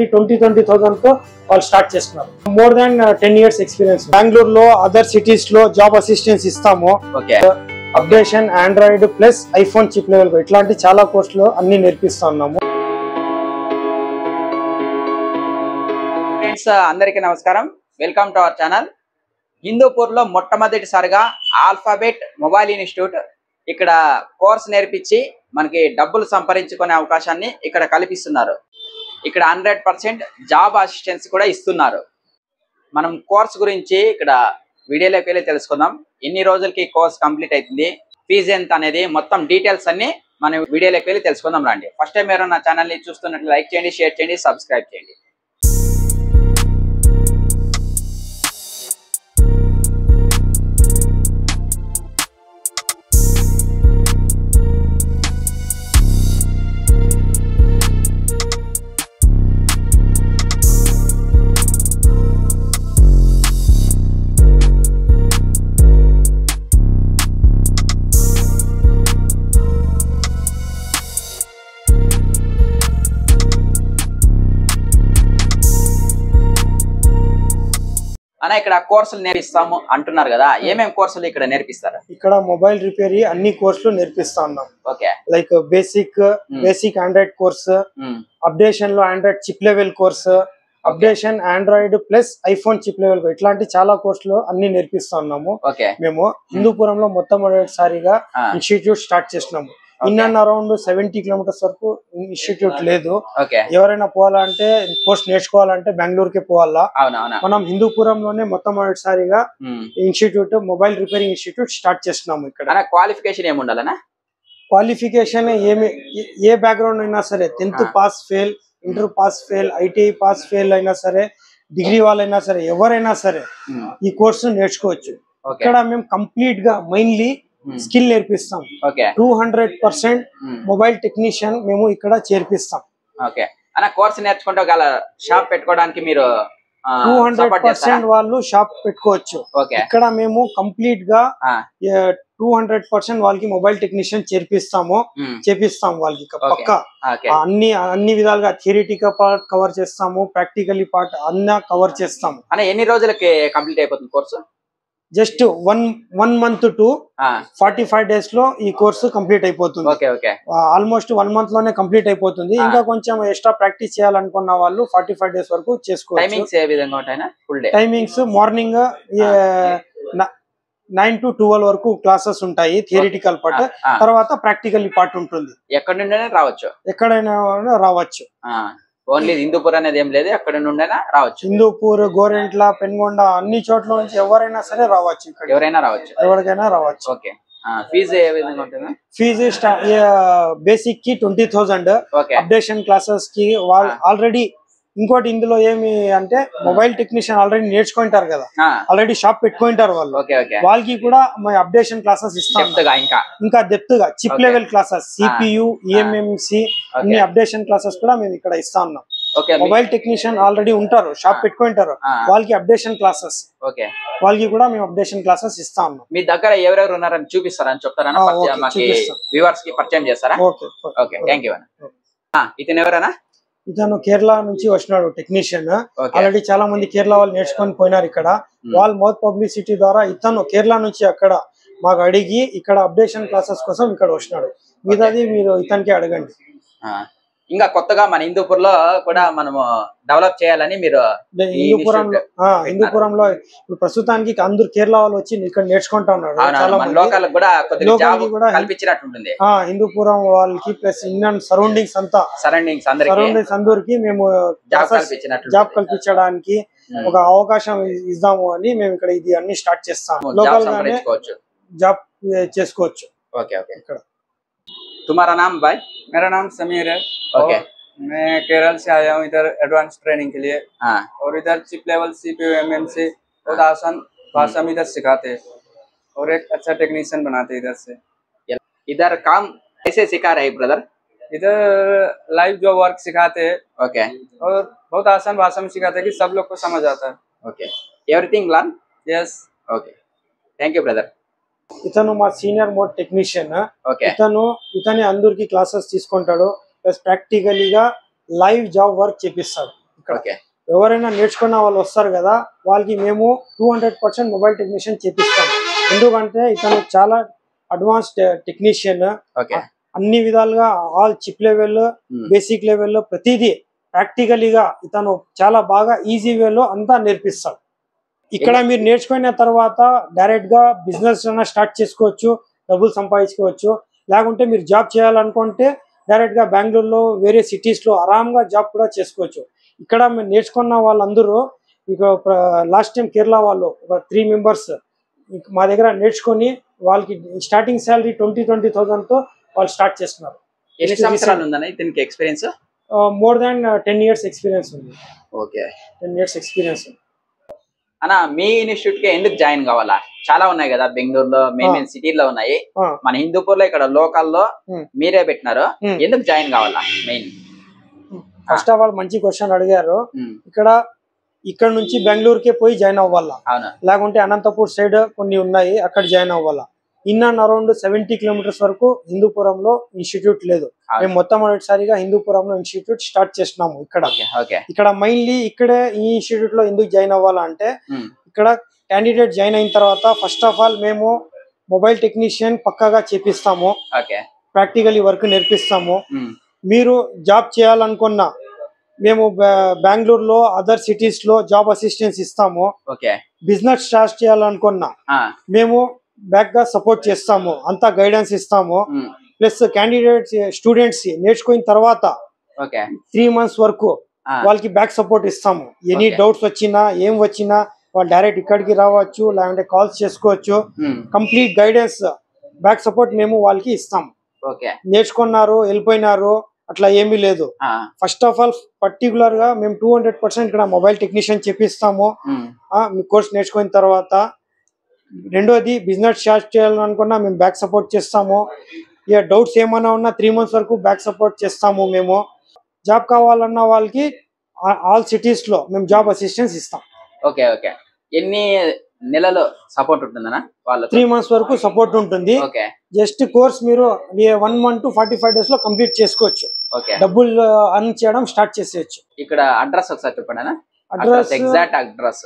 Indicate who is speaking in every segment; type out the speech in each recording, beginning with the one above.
Speaker 1: Salary 20,000 తో వాళ్ళు start చేస్తున్నారు. More than 10 years experience. బెంగళూరులో అదర్ సిటీస్ లో జాబ్ అసిస్టెన్స్ ఇస్తాము. Updation, android plus iPhone chip level ఇట్లాంటి చాలా కోర్సులు అన్ని నేర్పిస్తా ఉన్నాము.
Speaker 2: ఫ్రెండ్స్ అందరికీ నమస్కారం, welcome to our channel. Hindupur లో మొట్టమొదటిసారిగా ఆల్ఫాబెట్ మొబైల్ ఇన్స్టిట్యూట్ ఇక్కడ కోర్స్ నేర్పించి మనకి డబ్బులు సంపాదించుకునే అవకాశాన్ని ఇక్కడ కల్పిస్తున్నారు. ఇక్కడ 100% జాబ్ అసిస్టెన్స్ కూడా ఇస్తున్నారు. మనం కోర్స్ గురించి ఇక్కడ వీడియోలోకి వెళ్ళి తెలుసుకుందాం. ఎన్ని రోజులకి కోర్స్ కంప్లీట్ అవుతుంది, ఫీజు ఎంత అనేది మొత్తం డీటెయిల్స్ అన్ని మనం వీడియోలోకి వెళ్ళి తెలుసుకుందాం రండి. ఫస్ట్ టైం మీరు నా ఛానల్ని చూస్తున్నట్లు లైక్ చేయండి, షేర్ చేయండి, సబ్స్క్రైబ్ చేయండి. అన్న ఇక్కడ కోర్సులు నేర్పిస్తాము అంటున్నారు కదా, ఏమేమి కోర్సులు ఇక్కడ నేర్పిస్తారు?
Speaker 1: ఇక్కడ మొబైల్ రిపేర్ అన్ని కోర్సులు నేర్పిస్తా ఉన్నాం.
Speaker 2: Okay,
Speaker 1: like basic android course, updation లో android chip level course, updation android plus iPhone chip level ఇట్లాంటి చాలా కోర్సులు అన్ని నేర్పిస్తా ఉన్నాము. మేము హిందూపురంలో మొట్టమొదటిసారిగా ఇన్స్టిట్యూట్ స్టార్ట్ చేసినాము. ఇన్ అండ్ అరౌండ్ 70 kilometers వరకు ఇన్స్టిట్యూట్ లేదు. ఎవరైనా పోవాలంటే కోర్స్ నేర్చుకోవాలంటే బెంగళూరుకి పోవాలా. మనం హిందూపురంలోనే మొట్టమొదటిసారిగా institute mobile repairing institute start చేస్తున్నాము. ఇక్కడ
Speaker 2: క్వాలిఫికేషన్ ఏమి ఉండాలన్నా?
Speaker 1: క్వాలిఫికేషన్ ఏ బ్యాక్గ్రౌండ్ అయినా సరే, 10th pass fail, inter pass fail, ITI pass fail అయినా సరే, డిగ్రీ వాళ్ళైనా సరే, ఎవరైనా సరే ఈ కోర్సు నేర్చుకోవచ్చు. ఇక్కడ మేము కంప్లీట్ గా మెయిన్లీ స్కిల్ నేర్పిస్తాం. 200% మొబైల్ టెక్నీషియన్ మేము ఇక్కడ చేర్పిస్తాం.
Speaker 2: కోర్స్ నేర్చుకుంటే షాప్ పెట్టుకోవడానికి మీరు
Speaker 1: 200% వాళ్ళు షాప్ పెట్టుకోవచ్చు. ఇక్కడ మేము కంప్లీట్ గా 200% వాళ్ళకి మొబైల్ టెక్నీషియన్ చేపిస్తాం వాళ్ళకి పక్కా. అన్ని విధాలుగా థియరిటికల్ పార్ట్ కవర్ చేస్తాము, ప్రాక్టికల్ పార్ట్ అన్న కవర్ చేస్తాము.
Speaker 2: ఎన్ని రోజులకి కంప్లీట్ అయిపోతుంది course?
Speaker 1: Just 1 month to 45 days లో ఈ కోర్సు కంప్లీట్ అయిపోతుంది. ఆల్మోస్ట్ 1 month లోనే కంప్లీట్ అయిపోతుంది. ఇంకా కొంచెం ఎక్స్ట్రా ప్రాక్టీస్ చేయాలనుకున్న వాళ్ళు 45 days వరకు చేసుకోవచ్చు. టైమింగ్స్ మార్నింగ్ 9 to 12 వరకు క్లాసెస్ ఉంటాయి, థియరిటికల్ పార్ట్. తర్వాత ప్రాక్టికల్ పార్ట్ ఉంటుంది. ఎక్కడైనా రావచ్చు.
Speaker 2: ఓన్లీ హిందూపూర్ అనేది ఏం లేదు, ఎక్కడ నుండైనా రావచ్చు.
Speaker 1: హిందూపూర్, గోరెంట్ల, పెన్గొండ అన్ని చోట్ల నుంచి ఎవరైనా సరే రావచ్చు. ఇక్కడ ఎవరికైనా రావచ్చు.
Speaker 2: ఓకే, ఫీజు ఏ విధంగా ఉంటుంది?
Speaker 1: ఫీజు బేసిక్ కి 20,000, అప్డేషన్ క్లాసెస్ కి ఆల్రెడీ. ఇంకోటి ఇందులో ఏమి అంటే మొబైల్ టెక్నీషియన్ ఆల్రెడీ నేర్చుకుంటారు కదా, ఆల్రెడీ షాప్ పెట్టుకుంటారు వాళ్ళు, వాళ్ళకి కూడా అప్డేషన్ క్లాసెస్ ఇస్తాం. ఇంకా డెప్త్ గా chip level classes, CPU, eMMC అన్ని అప్డేషన్ క్లాసెస్ కూడా మేము ఇక్కడ ఇస్తా ఉన్నాం. మొబైల్ టెక్నీషియన్ ఆల్రెడీ ఉంటారు, షాప్ పెట్టుకుంటారు, వాళ్ళకి అప్డేషన్ క్లాసెస్, వాళ్ళకి కూడా మేము అప్డేషన్ క్లాసెస్ ఇస్తా ఉన్నాం.
Speaker 2: మీ దగ్గర ఎవరెవరు ఉన్నారని చూపిస్తారని చెప్తారా? వ్యూవర్స్ కి పరిచయం చేస్తారా? Okay, thank you. ఇతను ఎవరన్నా?
Speaker 1: ఇతను కేరళ నుంచి వచ్చినాడు టెక్నీషియన్. ఆల్రెడీ చాలా మంది కేరళ వాళ్ళు నేర్చుకొని పోయినారు ఇక్కడ. వాళ్ళ మౌత్ పబ్లిసిటీ ద్వారా ఇతను కేరళ నుంచి అక్కడ మాకు అడిగి ఇక్కడ అప్డేషన్ క్లాసెస్ కోసం ఇక్కడ వచ్చినాడు. మిగతాది మీరు ఇతనికి అడగండి.
Speaker 2: ఇంకా కొత్తగా మన హిందూపూర్ లో కూడా మనము డెవలప్ చేయాలని మీరు
Speaker 1: హిందూపురంలో ఇప్పుడు ప్రస్తుతానికి అందరు కేరళ వాళ్ళు వచ్చి ఇక్కడ నేర్చుకుంటా ఉన్నారు. హిందూపురం వాళ్ళకి ప్లస్ ఇండియన్ సరౌండింగ్స్ అందరికి మేము జాబ్ కల్పించడానికి ఒక అవకాశం ఇద్దాము అని మేము ఇక్కడ ఇది అన్ని స్టార్ట్ చేస్తాము. లోకల్ గానే జాబ్ చేసుకోవచ్చు. ఇక్కడ
Speaker 2: तुम्हारा नाम भाई?
Speaker 3: मेरा नाम समीर है।
Speaker 2: ओके,
Speaker 3: मैं केरल से आया हूँ इधर एडवांस ट्रेनिंग के लिए। और इधर चिप लेवल CPU MMC बहुत आसान भाषा में इधर सिखाते हैं और एक अच्छा टेक्नीशियन बनाते इधर से।
Speaker 2: इधर काम कैसे सिखा रहे ब्रदर?
Speaker 3: इधर लाइव जो वर्क सिखाते हैं।
Speaker 2: ओके,
Speaker 3: और बहुत आसान भाषा में सिखाते हैं कि सब लोग को समझ आता है।
Speaker 2: Okay, everything learn?
Speaker 3: Yes.
Speaker 2: Okay, thank you brother.
Speaker 1: ఇతను మా సీనియర్ మోడ్ టెక్నీషియన్. ఇతనే అందరికి క్లాసెస్ తీసుకుంటాడు, ప్లస్ ప్రాక్టికలీగా లైవ్ జాబ్ వర్క్ చేపిస్తాడు. ఇక్కడ ఎవరైనా నేర్చుకున్న వాళ్ళు వస్తారు కదా వాళ్ళకి మేము 200% మొబైల్ టెక్నీషియన్ చేపిస్తాం. ఎందుకంటే ఇతను చాలా అడ్వాన్స్డ్ టెక్నీషియన్, అన్ని విధాలుగా all chip level basic level ప్రతిదీ ప్రాక్టికలీగా ఇతను చాలా బాగా ఈజీ వేలో అంతా నేర్పిస్తాడు. ఇక్కడ మీరు నేర్చుకున్న తర్వాత డైరెక్ట్ గా బిజినెస్ స్టార్ట్ చేసుకోవచ్చు, డబ్బులు సంపాదించుకోవచ్చు. లేకుంటే మీరు జాబ్ చేయాలనుకుంటే డైరెక్ట్ గా బెంగళూరులో వేరే సిటీస్ లో ఆరాంగా జాబ్ కూడా చేసుకోవచ్చు. ఇక్కడ మీరు నేర్చుకున్న వాళ్ళందరూ ఇక లాస్ట్ టైం కేరళ వాళ్ళు ఒక 3 మెంబర్స్ మా దగ్గర నేర్చుకొని వాళ్ళకి స్టార్టింగ్ శాలరీ 20,000 తో వాళ్ళు స్టార్ట్ చేస్తున్నారు.
Speaker 2: ఎన్ని సంవత్సరాలు ఉందన్న దీనికి experience?
Speaker 1: More than 10 years experience ఉంది.
Speaker 2: Okay,
Speaker 1: 10 years experience.
Speaker 2: అన్న మీ ఇన్స్టిట్యూట్ కి ఎందుకు జాయిన్ కావాలా? చాలా ఉన్నాయి కదా బెంగళూరులో, మెయిన్ సిటీలో ఉన్నాయి. మన హిందూపూర్ లో ఇక్కడ లోకల్ లో మీరే పెట్టినారు, ఎందుకు జాయిన్ కావాలా? మెయిన్
Speaker 1: ఫస్ట్ ఆఫ్ ఆల్ మంచి క్వశ్చన్ అడిగారు. ఇక్కడ నుంచి బెంగళూరుకే పోయి జాయిన్ అవ్వాలా, లేకుంటే అనంతపూర్ సైడ్ కొన్ని ఉన్నాయి అక్కడ జాయిన్ అవ్వాలా. ఇన్ అండ్ అరౌండ్ 70 kilometers వరకు హిందూపురంలో ఇన్స్టిట్యూట్ లేదు. మేము మొట్టమొదటిసారిగా హిందూపురంలో ఇన్స్టిట్యూట్ స్టార్ట్ చేస్తున్నాము. ఇక్కడ మైన్లీ ఇక్కడే ఈ ఇన్స్టిట్యూట్ లో ఎందుకు జాయిన్ అవ్వాలా అంటే ఇక్కడ క్యాండిడేట్ జాయిన్ అయిన తర్వాత ఫస్ట్ ఆఫ్ ఆల్ మేము మొబైల్ టెక్నీషియన్ పక్కాగా చేపిస్తాము, ప్రాక్టికలీ వర్క్ నేర్పిస్తాము. మీరు జాబ్ చేయాలనుకున్నా మేము బెంగళూరులో అదర్ సిటీస్ లో జాబ్ అసిస్టెన్స్ ఇస్తాము. బిజినెస్ స్టార్ట్ చేయాలనుకున్నా మేము బ్యాక్ గా సపోర్ట్ చేస్తాము, అంతా గైడెన్స్ ఇస్తాము. ప్లస్ క్యాండిడేట్స్ స్టూడెంట్స్ నేర్చుకున్న తర్వాత 3 months వరకు వాళ్ళకి బ్యాక్ సపోర్ట్ ఇస్తాము. ఎనీ డౌట్స్ వచ్చినా ఏం వచ్చినా వాళ్ళు డైరెక్ట్ ఇక్కడికి రావచ్చు, లేదంటే కాల్స్ చేసుకోవచ్చు. కంప్లీట్ గైడెన్స్ బ్యాక్ సపోర్ట్ మేము వాళ్ళకి ఇస్తాము. నేర్చుకున్నారు వెళ్ళిపోయినారు అట్లా ఏమీ లేదు. ఫస్ట్ ఆఫ్ ఆల్ పర్టికులర్ గా మేము 200% ఇక్కడ మొబైల్ టెక్నీషియన్ చెప్పిస్తాము మీ కోర్స్ నేర్చుకున్న తర్వాత. రెండోది బిజినెస్ స్టార్ట్ చేయాలనుకున్నా మేము బ్యాక్ సపోర్ట్ చేస్తాము. ఇక డౌట్స్ ఏమైనా ఉన్నా 3 months వరకు బ్యాక్ సపోర్ట్ చేస్తాము. మేము జాబ్ కావాలన్న వాళ్ళకి ఆల్ సిటీస్ లో మేము జాబ్ అసిస్టెన్స్ ఇస్తాం.
Speaker 2: ఎన్ని నెలలు సపోర్ట్ ఉంటుందన్నా?
Speaker 1: 3 months వరకు సపోర్ట్ ఉంటుంది. జస్ట్ కోర్స్ మీరు 1 month to 45 days లో కంప్లీట్ చేసుకోవచ్చు. డబ్బులు అర్న్ చేయడం స్టార్ట్ చేసేయచ్చు.
Speaker 2: ఇక్కడ అడ్రస్ ఒకసారి చెప్పండి. అడ్రస్ ఎగ్జాక్ట్ అడ్రస్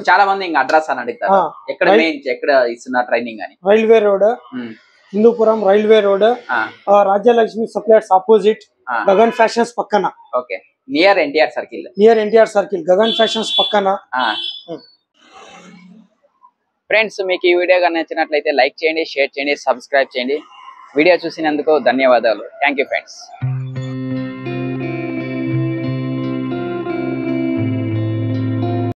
Speaker 2: చాలా మంది ఇంకా అడ్రస్ అని అడుగుతారు. ఎక్కడ ఎక్కడ ఇస్తున్నారు ట్రైనింగ్ అని?
Speaker 1: Railway road, Hindupuram railway road, Rajyalakshmi suppliers opposite, Gagan fashions పక్కన.
Speaker 2: Near NTR circle.
Speaker 1: Gagan fashions పక్కన.
Speaker 2: ఫ్రెండ్స్, మీకు ఈ వీడియో కానీ నచ్చినట్లయితే లైక్ చేయండి, షేర్ చేయండి, సబ్స్క్రైబ్ చేయండి. వీడియో చూసినందుకు ధన్యవాదాలు. Thank you friends.